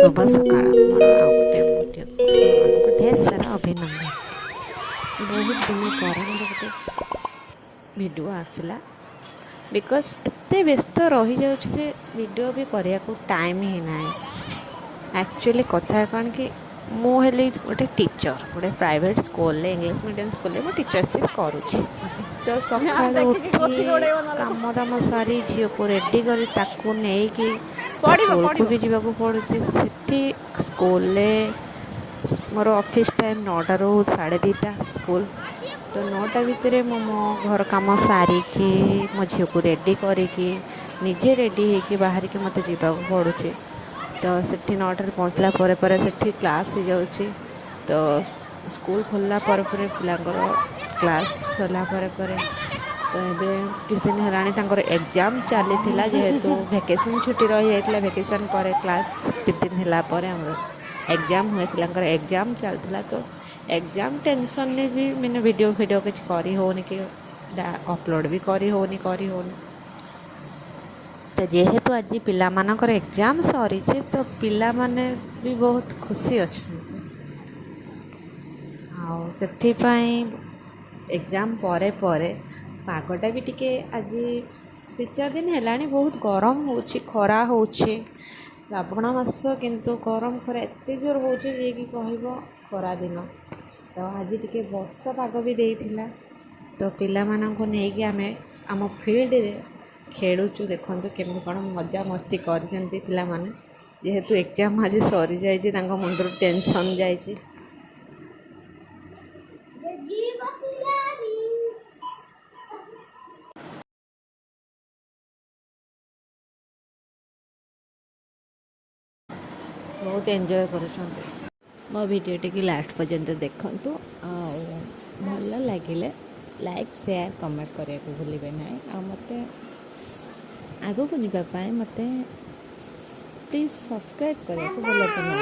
शुभ सकाळ मोर आउ गोटे भिडियो ढेर सारा अभिनंदन। बहुत दिन पर मोर गोटे भिडियो आसला बिकज एत व्यस्त रही जाऊँ वीडियो भी करने को टाइम ही ना। एक्चुअली कथा कौन कि मुझे गोटे टीचर गोटे private school English medium school में टीचरशिप करुँची। तो सकाल उठी कम दाम सारी झील को रेडी कर स्कूल को भी जावाक पड़ू से स्कूल मोर ऑफिस टाइम 9टा रू 2:30 स्कूल। तो 9टा भितर मो घर कम सारिकी मो झील को रेडी करिकी निजे रेडी होकर बाहर के मत जावाक पड़ू। तो सेठी 9टार पहुँचला पर सेठी क्लास हो जाऊँगी। तो स्कूल खोलला पर पिलांकर क्लास खोला पर तो ये किस दिन है एग्जाम चली जेहेतु वेकेशन छुट्टी रही जाता वेकेशन पर क्लास किस दिन है एग्जाम हुए पिलांकर एग्जाम चलता। तो एग्जाम टेंशन ने भी मैंने वीडियो किसी करी होनी कि अपलोड भी करी होनी तो जेहेतु आज पिला मानकर एग्जाम सरी तो पिला माने भी बहुत खुशी अच्छा एग्जाम परे पागटा भी टिके आज 3-4 दिन है बहुत गरम हो खरा हो श्रावण मास किंतु गरम खरा एत जोर हो कि कह खरा दिन। तो आज टिके वर्षा पाग भी देइथिला। तो पिला माननको नेकी आमे आम फील्ड रे खेलुचु देखंतु केमि कौन मजा मस्ती करजंती पिला माने जेहेतु एग्जाम आज सरी जाइए तांको मुंडर टेंशन जाइए। बहुत एंजॉय कर मो वीडियो टी लास्ट पर्यंत देखंतु भल लगे लाइक शेयर कमेंट करने को भूलिए ना। आ मते आगो को जावाई मते प्लीज सब्सक्राइब करने को भूलते ना।